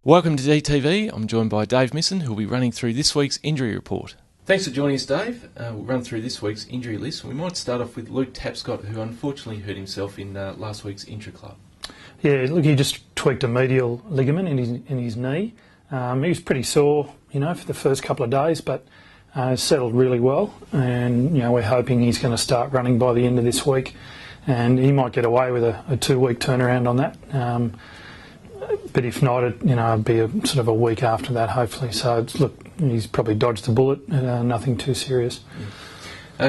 Welcome to DTV. I'm joined by Dave Misson, who will be running through this week's injury report. Thanks for joining us, Dave. We'll run through this week's injury list. We might start off with Luke Tapscott, who unfortunately hurt himself in last week's intra-club. Yeah, look, he just tweaked a medial ligament in his knee. He was pretty sore, for the first couple of days, but settled really well. And, we're hoping he's going to start running by the end of this week. And he might get away with a 2-week turnaround on that. But if not, it'd be sort of a week after that, hopefully. So, look, he's probably dodged the bullet, nothing too serious.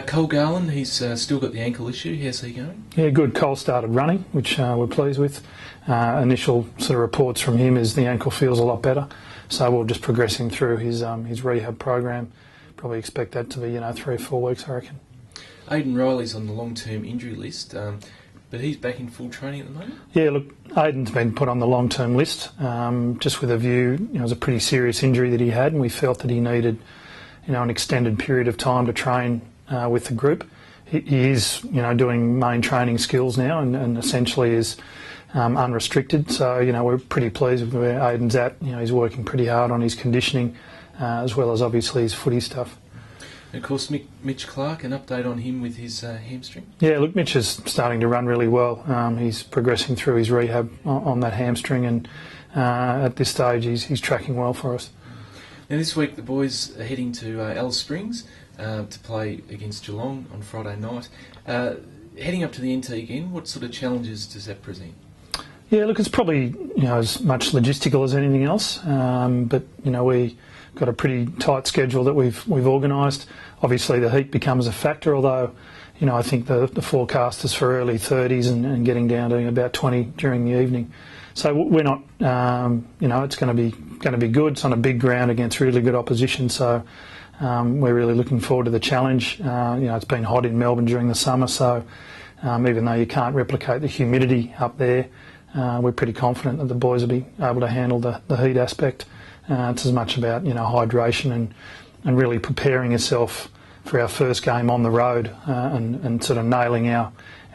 Cole Garland, he's still got the ankle issue. How's he going? Yeah, good. Cole started running, which we're pleased with. Initial sort of reports from him is the ankle feels a lot better. So we'll just progress him through his rehab program. Probably expect that to be 3 or 4 weeks, I reckon. Aidan Riley's on the long-term injury list, but he's back in full training at the moment? Yeah, look, Aidan's been put on the long-term list, just with a view, it was a pretty serious injury that he had, and we felt that he needed, an extended period of time to train with the group. He is, doing main training skills now and essentially is unrestricted. So, we're pretty pleased with where Aidan's at. He's working pretty hard on his conditioning as well as obviously his footy stuff. And of course, Mitch Clark, an update on him with his hamstring? Yeah, look, Mitch is starting to run really well. He's progressing through his rehab on that hamstring, and at this stage he's tracking well for us. Now this week the boys are heading to Alice Springs to play against Geelong on Friday night. Heading up to the NT again, what sort of challenges does that present? Yeah, look, it's probably as much logistical as anything else, but we got a pretty tight schedule that we've organised. Obviously the heat becomes a factor, although I think the forecast is for early 30s and getting down to about 20 during the evening. So we're not, it's going to be good. It's on a big ground against really good opposition, so we're really looking forward to the challenge. It's been hot in Melbourne during the summer, so even though you can't replicate the humidity up there, we're pretty confident that the boys will be able to handle the heat aspect. It's as much about hydration and really preparing yourself for our first game on the road and sort of nailing our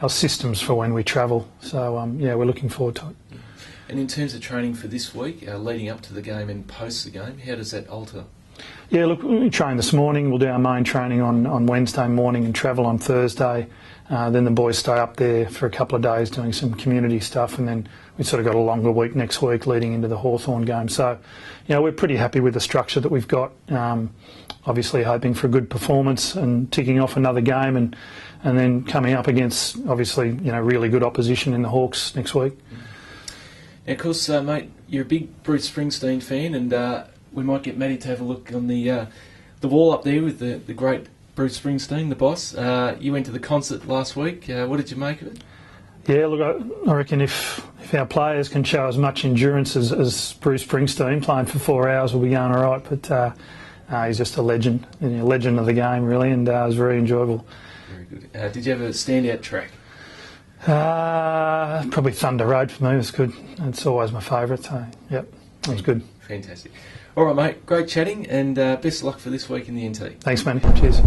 systems for when we travel. So we're looking forward to it. And in terms of training for this week, leading up to the game and post the game, how does that alter? Yeah, look, we train this morning. We'll do our main training on Wednesday morning and travel on Thursday. Then the boys stay up there for a couple of days doing some community stuff, and then we've sort of got a longer week next week leading into the Hawthorn game. So, we're pretty happy with the structure that we've got. Obviously hoping for a good performance and ticking off another game and then coming up against, obviously, really good opposition in the Hawks next week. Now, of course, mate, you're a big Bruce Springsteen fan, and we might get Matty to have a look on the wall up there with the great Bruce Springsteen, the boss. You went to the concert last week. What did you make of it? Yeah, look, I reckon if our players can show as much endurance as Bruce Springsteen, playing for 4 hours will be going all right. But he's just a legend, legend of the game, really, and it was very enjoyable. Very good. Did you have a standout track? Probably Thunder Road for me. It was good. It's always my favourite. So, yep, it was good. Fantastic. All right, mate. Great chatting, and best of luck for this week in the NT. Thanks, Manny. Cheers.